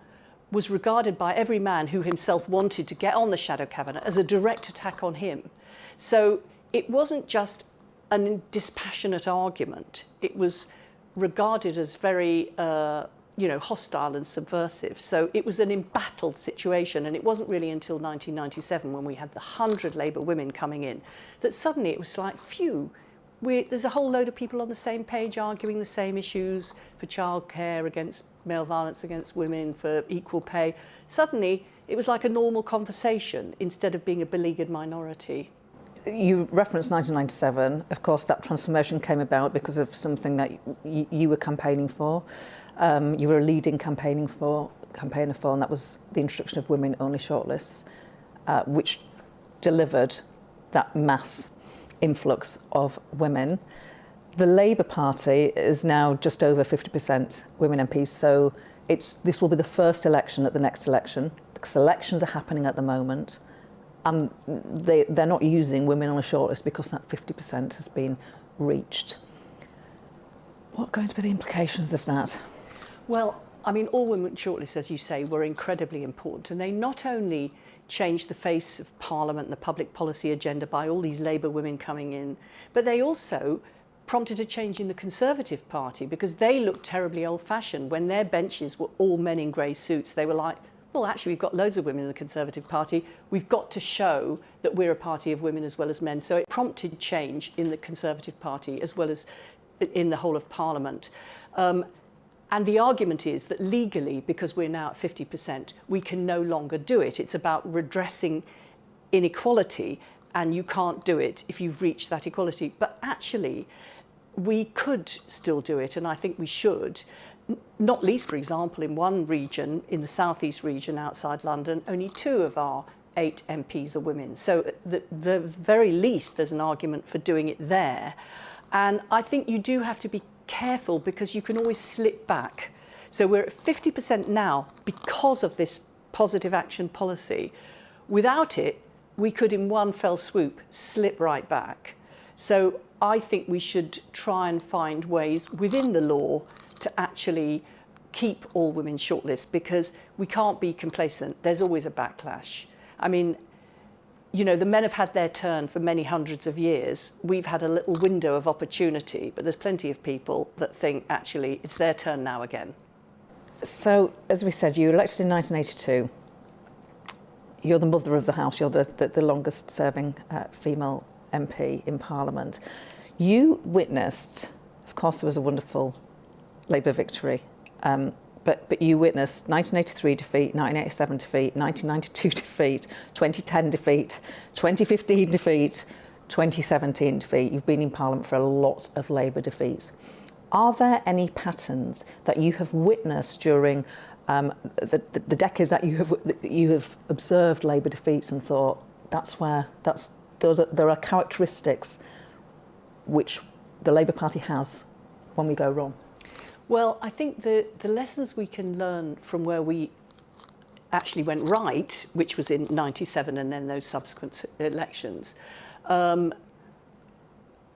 was regarded by every man who himself wanted to get on the shadow cabinet as a direct attack on him. So it wasn't just a dispassionate argument. It was regarded as very, hostile and subversive. So it was an embattled situation, and it wasn't really until 1997, when we had the 100 Labour women coming in, that suddenly it was like, phew, there's a whole load of people on the same page arguing the same issues for childcare, against male violence against women, for equal pay. Suddenly, it was like a normal conversation instead of being a beleaguered minority. You referenced 1997. Of course, that transformation came about because of something that you were campaigning for. You were a leading campaigner for, and that was the introduction of women-only shortlists, which delivered that mass influx of women. The Labour Party is now just over 50% women MPs, so this will be the first election at the next election, because elections are happening at the moment, and they're not using women on a shortlist because that 50% has been reached. What are going to be the implications of that? Well, I mean, all women shortlists, as you say, were incredibly important, and they not only changed the face of Parliament and the public policy agenda by all these Labour women coming in, but they also prompted a change in the Conservative Party, because they looked terribly old-fashioned. When their benches were all men in grey suits, they were like, well, actually, we've got loads of women in the Conservative Party. We've got to show that we're a party of women as well as men. So it prompted change in the Conservative Party as well as in the whole of Parliament. And the argument is that legally, because we're now at 50%, we can no longer do it. It's about redressing inequality, and you can't do it if you've reached that equality. But actually, we could still do it, and I think we should. Not least, for example, in one region, in the southeast region outside London, only 2 of our 8 MPs are women. So at the very least, there's an argument for doing it there. And I think you do have to be careful, because you can always slip back. So we're at 50% now because of this positive action policy. Without it, we could in one fell swoop slip right back. So I think we should try and find ways within the law to actually keep all women shortlists, because we can't be complacent. There's always a backlash. I mean, you know, the men have had their turn for many hundreds of years. We've had a little window of opportunity, but there's plenty of people that think, actually, it's their turn now again. So, as we said, you were elected in 1982. You're the mother of the House. You're the longest-serving female MP in Parliament. You witnessed, of course, there was a wonderful Labour victory, but you witnessed 1983 defeat, 1987 defeat, 1992 defeat, 2010 defeat, 2015 defeat, 2017 defeat. You've been in Parliament for a lot of Labour defeats. Are there any patterns that you have witnessed during the decades that you have observed Labour defeats and thought there are characteristics which the Labour Party has when we go wrong? Well, I think the lessons we can learn from where we actually went right, which was in 97 and then those subsequent elections,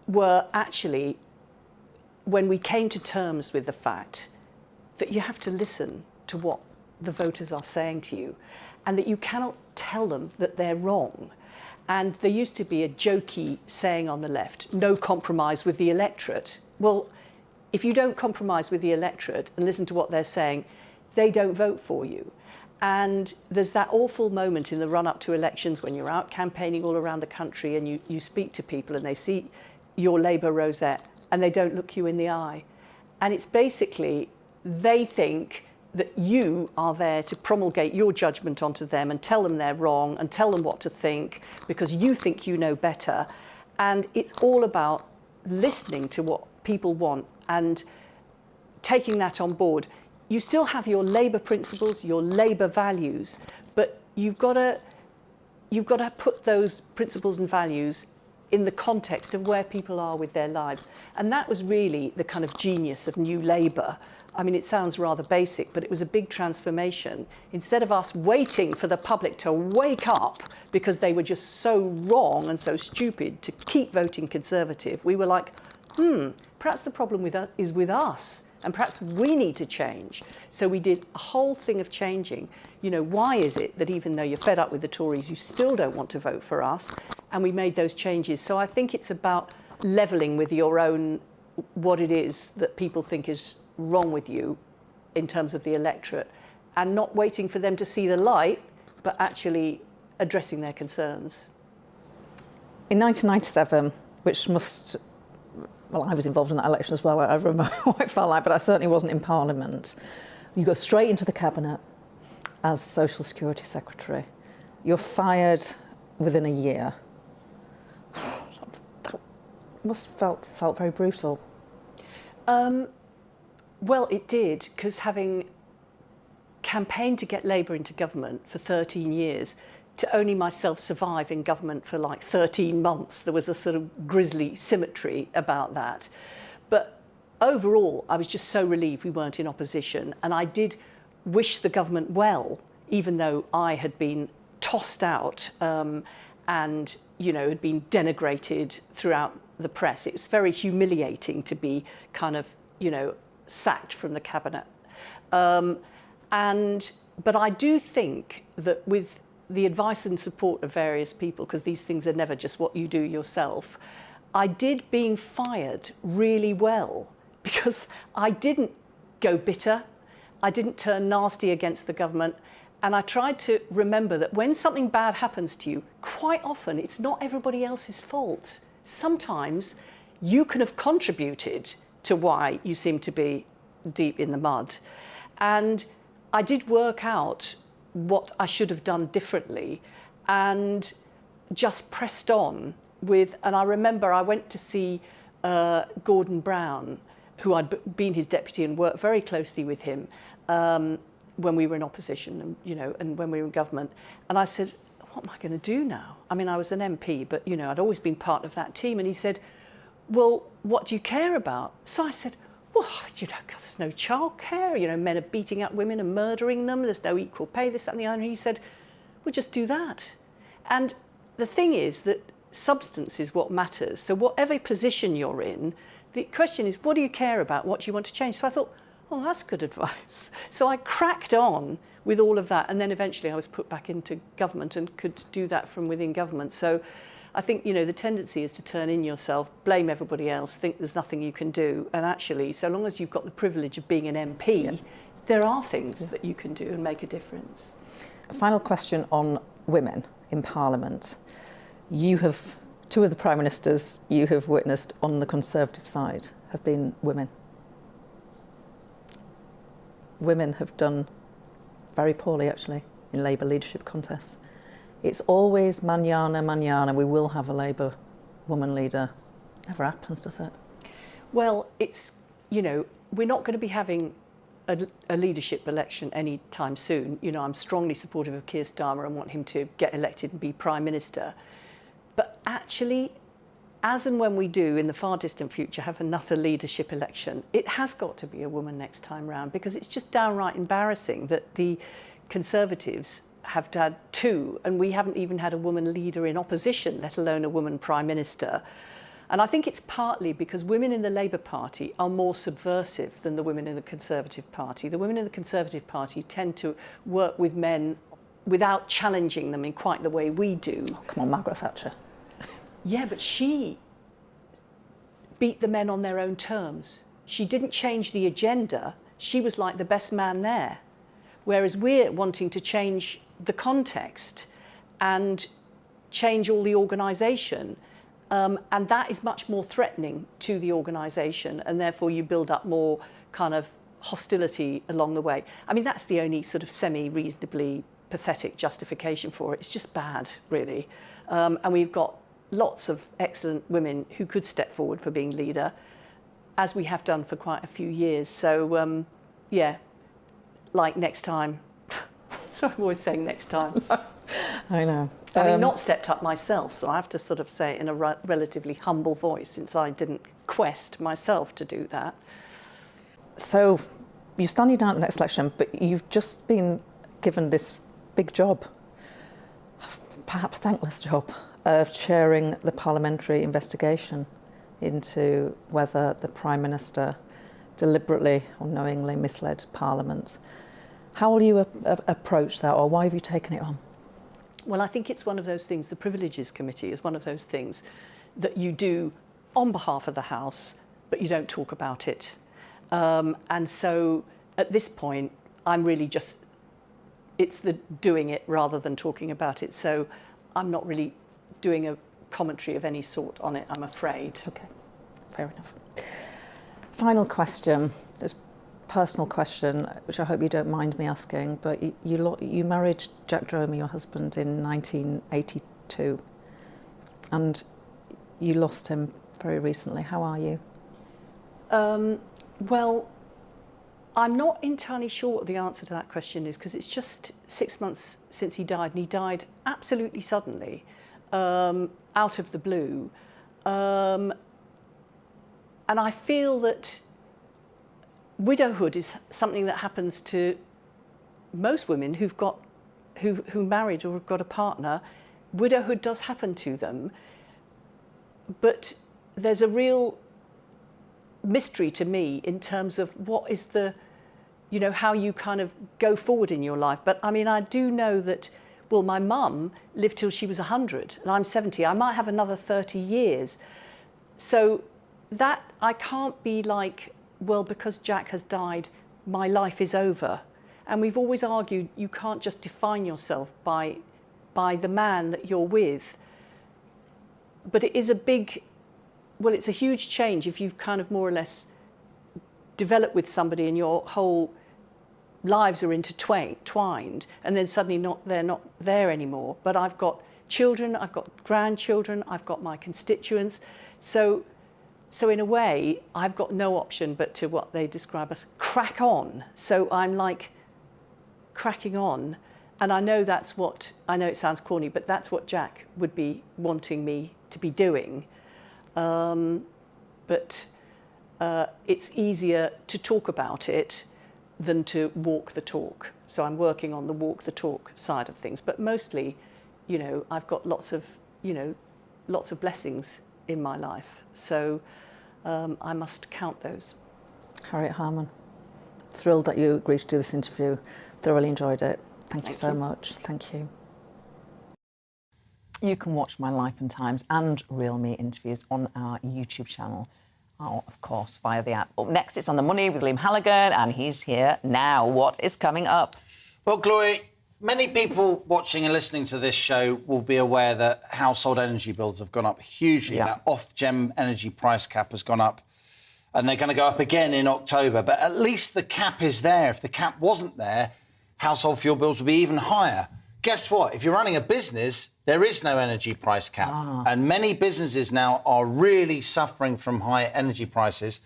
were actually when we came to terms with the fact that you have to listen to what the voters are saying to you, and that you cannot tell them that they're wrong. And there used to be a jokey saying on the left, no compromise with the electorate. Well, if you don't compromise with the electorate and listen to what they're saying, they don't vote for you. And there's that awful moment in the run-up to elections when you're out campaigning all around the country and you speak to people and they see your Labour rosette and they don't look you in the eye. And it's basically, they think that you are there to promulgate your judgment onto them and tell them they're wrong and tell them what to think because you think you know better. And it's all about listening to what people want and taking that on board. You still have your Labour principles, your Labour values, but you've got to put those principles and values in the context of where people are with their lives. And that was really the kind of genius of New Labour. I mean, it sounds rather basic, but it was a big transformation. Instead of us waiting for the public to wake up because they were just so wrong and so stupid to keep voting Conservative, we were like, perhaps the problem is with us, and perhaps we need to change. So we did a whole thing of changing. You know, why is it that even though you're fed up with the Tories, you still don't want to vote for us? And we made those changes. So I think it's about levelling with your own, what it is that people think is wrong with you in terms of the electorate, and not waiting for them to see the light, but actually addressing their concerns. In 1997, which must... Well, I was involved in that election as well. I remember what it felt like, but I certainly wasn't in Parliament. You go straight into the Cabinet as Social Security Secretary. You're fired within a year. That must have felt very brutal. Well, it did, because having campaigned to get Labour into government for 13 years, to only myself survive in government for like 13 months, there was a sort of grisly symmetry about that. But overall, I was just so relieved we weren't in opposition. And I did wish the government well, even though I had been tossed out and, you know, had been denigrated throughout the press. It was very humiliating to be kind of, you know, sacked from the cabinet. But I do think that with the advice and support of various people, because these things are never just what you do yourself, I did being fired really well, because I didn't go bitter, I didn't turn nasty against the government, and I tried to remember that when something bad happens to you, quite often it's not everybody else's fault. Sometimes you can have contributed to why you seem to be deep in the mud. And I did work out what I should have done differently and just pressed on with, and I remember I went to see Gordon Brown, who I'd been his deputy and worked very closely with him when we were in opposition and, you know, and when we were in government. And I said, what am I going to do now? I mean, I was an MP, but, you know, I'd always been part of that team. And he said, well, what do you care about? So I said, well, you know, God, there's no childcare. You know, men are beating up women and murdering them. There's no equal pay, this, that, and the other. And he said, well, just do that. And the thing is that substance is what matters. So whatever position you're in, the question is, what do you care about? What do you want to change? So I thought, oh, that's good advice. So I cracked on with all of that. And then eventually I was put back into government and could do that from within government. So I think, you know, the tendency is to turn in yourself, blame everybody else, think there's nothing you can do. And actually, so long as you've got the privilege of being an MP, there are things that you can do and make a difference. A final question on women in Parliament. You have, two of the Prime Ministers you have witnessed on the Conservative side have been women. Women have done very poorly, actually, in Labour leadership contests. It's always manana, manana, we will have a Labour woman leader. Never happens, does it? Well, it's, you know, we're not going to be having a leadership election anytime soon. You know, I'm strongly supportive of Keir Starmer and want him to get elected and be Prime Minister. But actually, as and when we do in the far distant future have another leadership election, it has got to be a woman next time round, because it's just downright embarrassing that the Conservatives have had two, and we haven't even had a woman leader in opposition, let alone a woman Prime Minister. And I think it's partly because women in the Labour Party are more subversive than the women in the Conservative Party. The women in the Conservative Party tend to work with men without challenging them in quite the way we do. Oh, come on, Margaret Thatcher. Yeah, but she beat the men on their own terms. She didn't change the agenda. She was like the best man there. Whereas we're wanting to change the context and change all the organisation. And that is much more threatening to the organisation, and therefore you build up more kind of hostility along the way. I mean, that's the only sort of semi-reasonably pathetic justification for it. It's just bad, really. And we've got lots of excellent women who could step forward for being leader, as we have done for quite a few years. So, yeah, like next time. So I'm always saying next time. I know. Having not stepped up myself, so I have to sort of say it in a relatively humble voice, since I didn't quest myself to do that. So you're standing down at the next election, but you've just been given this big job, perhaps thankless job, of chairing the parliamentary investigation into whether the Prime Minister deliberately or knowingly misled Parliament. How will you approach that, or why have you taken it on? Well, I think it's one of those things, the Privileges Committee is one of those things that you do on behalf of the House, but you don't talk about it. And so at this point, I'm really just, it's the doing it rather than talking about it. So I'm not really doing a commentary of any sort on it, I'm afraid. Okay, fair enough. Final question. This personal question, which I hope you don't mind me asking, but you married Jack Dromey, your husband, in 1982, and you lost him very recently. How are you? Well, I'm not entirely sure what the answer to that question is, because it's just 6 months since he died, and he died absolutely suddenly, out of the blue. I feel that widowhood is something that happens to most women who married or have got a partner. Widowhood does happen to them, but there's a real mystery to me in terms of what is the, you know, how you kind of go forward in your life. But I mean, I do know that, well, my mum lived till she was 100 and I'm 70. I might have another 30 years. So that I can't be like, well, because Jack has died, my life is over. And we've always argued you can't just define yourself by the man that you're with. But it is a big, well, it's a huge change if you've kind of more or less developed with somebody and your whole lives are intertwined, and then suddenly they're not there anymore. But I've got children, I've got grandchildren, I've got my constituents. So in a way, I've got no option but to what they describe as crack on. So I'm like cracking on. And I know that's what, I know it sounds corny, but that's what Jack would be wanting me to be doing. But it's easier to talk about it than to walk the talk. So I'm working on the walk the talk side of things. But mostly, you know, I've got lots of blessings in my life. So I must count those. Harriet Harman, thrilled that you agreed to do this interview. Thoroughly enjoyed it. Thank you so much. Thank you. You can watch my Life and Times and Real Me interviews on our YouTube channel, or, of course, via the app. Up next, it's On the Money with Liam Halligan, and he's here now. What is coming up? Well, Gloria, many people watching and listening to this show will be aware that household energy bills have gone up hugely. Yeah. That off-gem energy price cap has gone up, and they're going to go up again in October. But at least the cap is there. If the cap wasn't there, household fuel bills would be even higher. Guess what? If you're running a business, there is no energy price cap. And many businesses now are really suffering from high energy prices.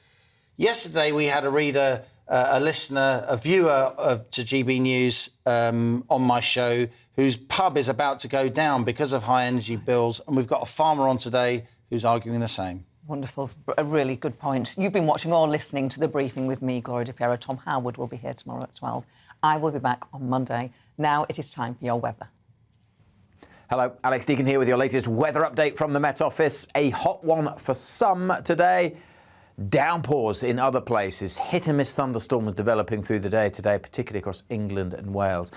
Yesterday, we had a reader, a listener, a viewer to GB News on my show whose pub is about to go down because of high energy bills. And we've got a farmer on today who's arguing the same. Wonderful. A really good point. You've been watching or listening to The Briefing with me, Gloria De Piero. Tom Howard will be here tomorrow at 12. I will be back on Monday. Now it is time for your weather. Hello, Alex Deacon here with your latest weather update from the Met Office. A hot one for some today. Downpours in other places. Hit and miss thunderstorms developing through the day today, particularly across England and Wales.